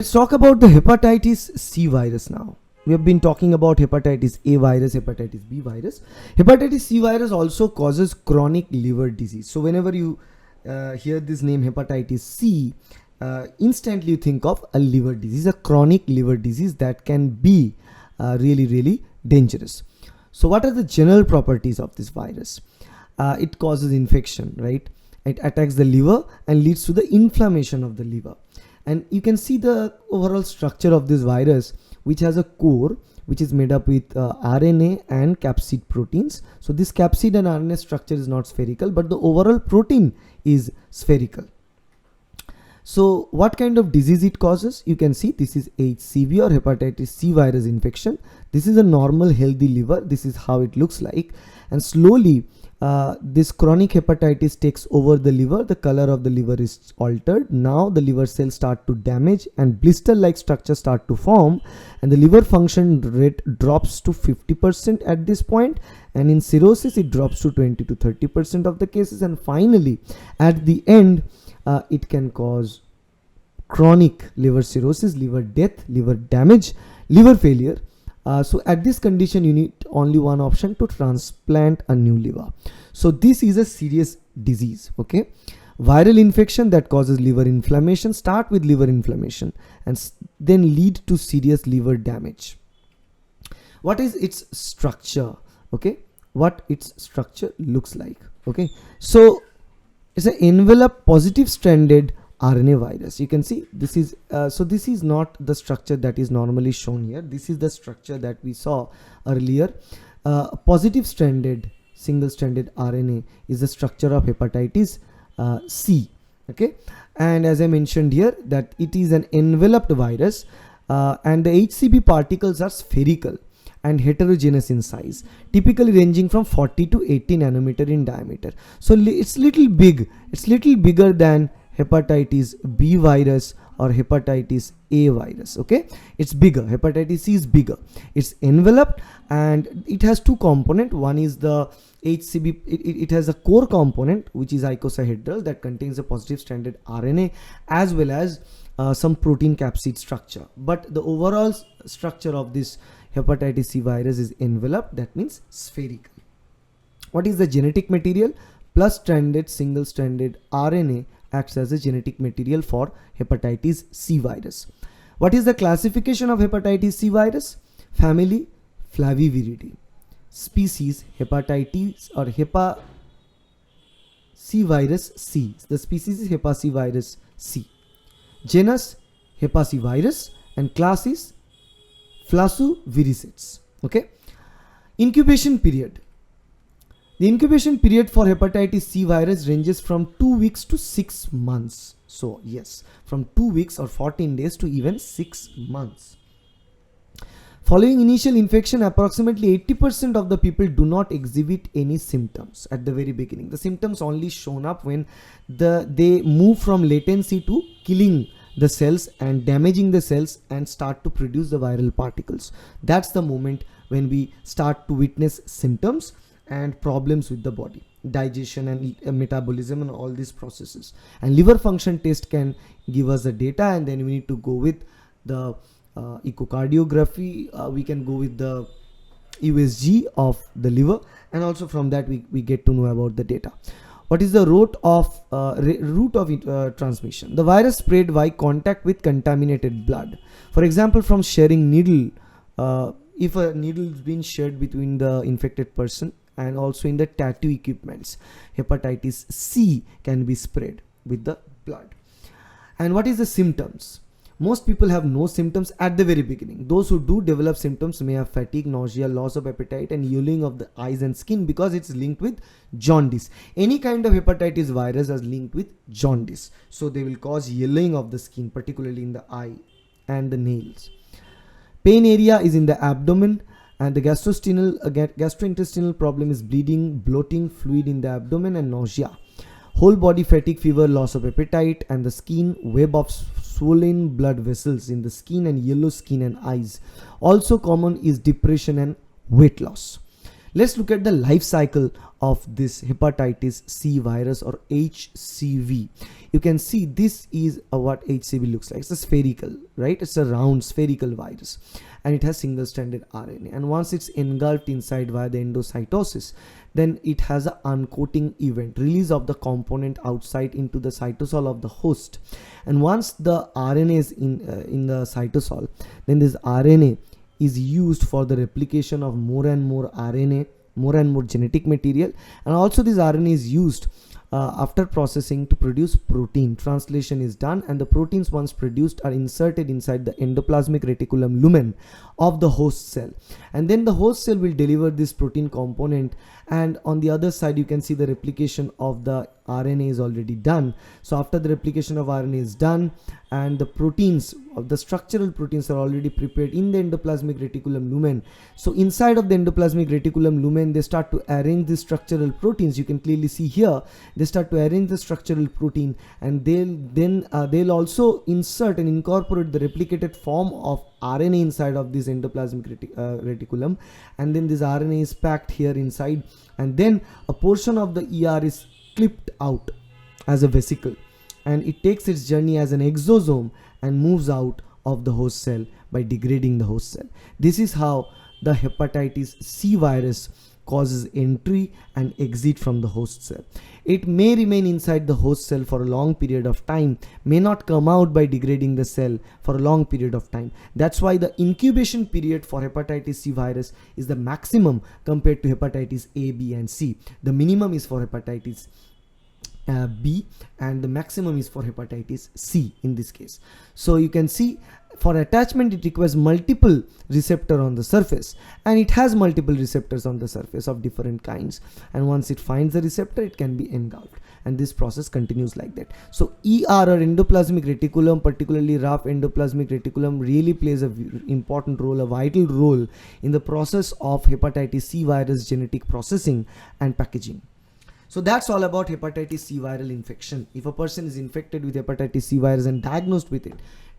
Let's talk about the hepatitis C virus now. We have been talking about hepatitis A virus, hepatitis B virus. Hepatitis C virus also causes chronic liver disease. So whenever you hear this name hepatitis C, instantly you think of a liver disease, a chronic liver disease that can be really dangerous. So what are the general properties of this virus? It causes infection, right? It attacks the liver and leads to the inflammation of the liver. And you can see the overall structure of this virus, which has a core which is made up with RNA and capsid proteins. So this capsid and RNA structure is not spherical, but the overall protein is spherical. So what kind of disease it causes? You can see this is HCV or hepatitis C virus infection. This is a normal healthy liver. This is how it looks like, and slowly this chronic hepatitis takes over the liver. The color of the liver is altered. Now the liver cells start to damage and blister like structures start to form, and the liver function rate drops to 50% at this point, and in cirrhosis it drops to 20 to 30% of the cases, and finally at the end it can cause chronic liver cirrhosis, liver death, liver damage, liver failure. So at this condition you need only one option: to transplant a new liver. So this is a serious disease. Okay, viral infection that causes liver inflammation, start with liver inflammation and then lead to serious liver damage. What is its structure? Okay, what its structure looks like. Okay, so it's an envelope positive stranded RNA virus. You can see this is so this is not the structure that is normally shown here. This is the structure that we saw earlier. Positive stranded single stranded RNA is the structure of hepatitis C. Okay, and as I mentioned here that it is an enveloped virus, and the HCV particles are spherical and heterogeneous in size, typically ranging from 40 to 80 nanometer in diameter. So it's little big. It's little bigger than hepatitis B virus or hepatitis A virus. Okay, it's bigger. Hepatitis C is bigger. It's enveloped and it has two components. One is the HCV. It has a core component which is icosahedral that contains a positive stranded RNA as well as some protein capsid structure. But the overall structure of this hepatitis C virus is enveloped, that means spherical. What is the genetic material? Plus stranded single stranded RNA acts as a genetic material for hepatitis C virus. What is the classification of hepatitis C virus? Family Flaviviridae. Species hepatitis or Hepa C virus C. The species is Hepa C virus C. Genus Hepa C virus and class is Flacceviridae. Okay. Incubation period. The incubation period for hepatitis C virus ranges from 2 weeks to 6 months. So yes, from 2 weeks or 14 days to even 6 months. Following initial infection, approximately 80% of the people do not exhibit any symptoms at the very beginning. The symptoms only shown up when they move from latency to killing the cells and damaging the cells and start to produce the viral particles. That's the moment when we start to witness symptoms and problems with the body, digestion and metabolism and all these processes. And liver function test can give us the data, and then we need to go with the echocardiography. We can go with the USG of the liver, and also from that we get to know about the data. What is the route of transmission? The virus spread by contact with contaminated blood. For example, from sharing needle. If a needle is being shared between the infected person and also in the tattoo equipments, hepatitis C can be spread with the blood. And what is the symptoms? Most people have no symptoms at the very beginning. Those who do develop symptoms may have fatigue, nausea, loss of appetite and yellowing of the eyes and skin because it's linked with jaundice. Any kind of hepatitis virus is linked with jaundice. So they will cause yellowing of the skin, particularly in the eye and the nails. Pain area is in the abdomen, and the gastrointestinal problem is bleeding, bloating, fluid in the abdomen and nausea. Whole body fatigue, fever, loss of appetite, and the skin web of swollen blood vessels in the skin and yellow skin and eyes. Also common is depression and weight loss. Let's look at the life cycle of this hepatitis C virus or HCV. You can see this is what HCV looks like. It's a spherical, right? It's a round spherical virus, and it has single-stranded RNA. And once it's engulfed inside via the endocytosis, then it has an uncoating event, release of the component outside into the cytosol of the host. And once the RNA is in the cytosol, then this RNA is used for the replication of more and more RNA, more and more genetic material, and also this RNA is used after processing to produce protein. Translation is done, and the proteins once produced are inserted inside the endoplasmic reticulum lumen of the host cell, and then the host cell will deliver this protein component, and on the other side you can see the replication of the RNA is already done. So after the replication of RNA is done and the proteins of the structural proteins are already prepared in the endoplasmic reticulum lumen, so inside of the endoplasmic reticulum lumen they start to arrange the structural proteins. You can clearly see here they start to arrange the structural protein, and they'll also insert and incorporate the replicated form of RNA inside of this endoplasmic reticulum, and then this RNA is packed here inside, and then a portion of the ER is clipped out as a vesicle, and it takes its journey as an exosome and moves out of the host cell by degrading the host cell. This is how the hepatitis C virus causes entry and exit from the host cell. It may remain inside the host cell for a long period of time, may not come out by degrading the cell for a long period of time. That's why the incubation period for hepatitis C virus is the maximum compared to hepatitis A, B and C. The minimum is for hepatitis B, and the maximum is for hepatitis C in this case. So you can see for attachment it requires multiple receptor on the surface, and it has multiple receptors on the surface of different kinds, and once it finds the receptor it can be engulfed, and this process continues like that. So ER or endoplasmic reticulum, particularly rough endoplasmic reticulum, really plays a important role, a vital role in the process of hepatitis C virus genetic processing and packaging. So that's all about hepatitis C viral infection. If a person is infected with hepatitis C virus and diagnosed with it,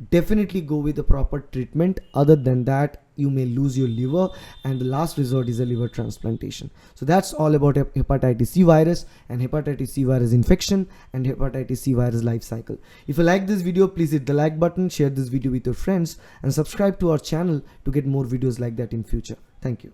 definitely go with the proper treatment. Other than that, you may lose your liver, and the last resort is a liver transplantation. So that's all about hepatitis C virus and hepatitis C virus infection and hepatitis C virus life cycle. If you like this video, please hit the like button, share this video with your friends, and subscribe to our channel to get more videos like that in future. Thank you.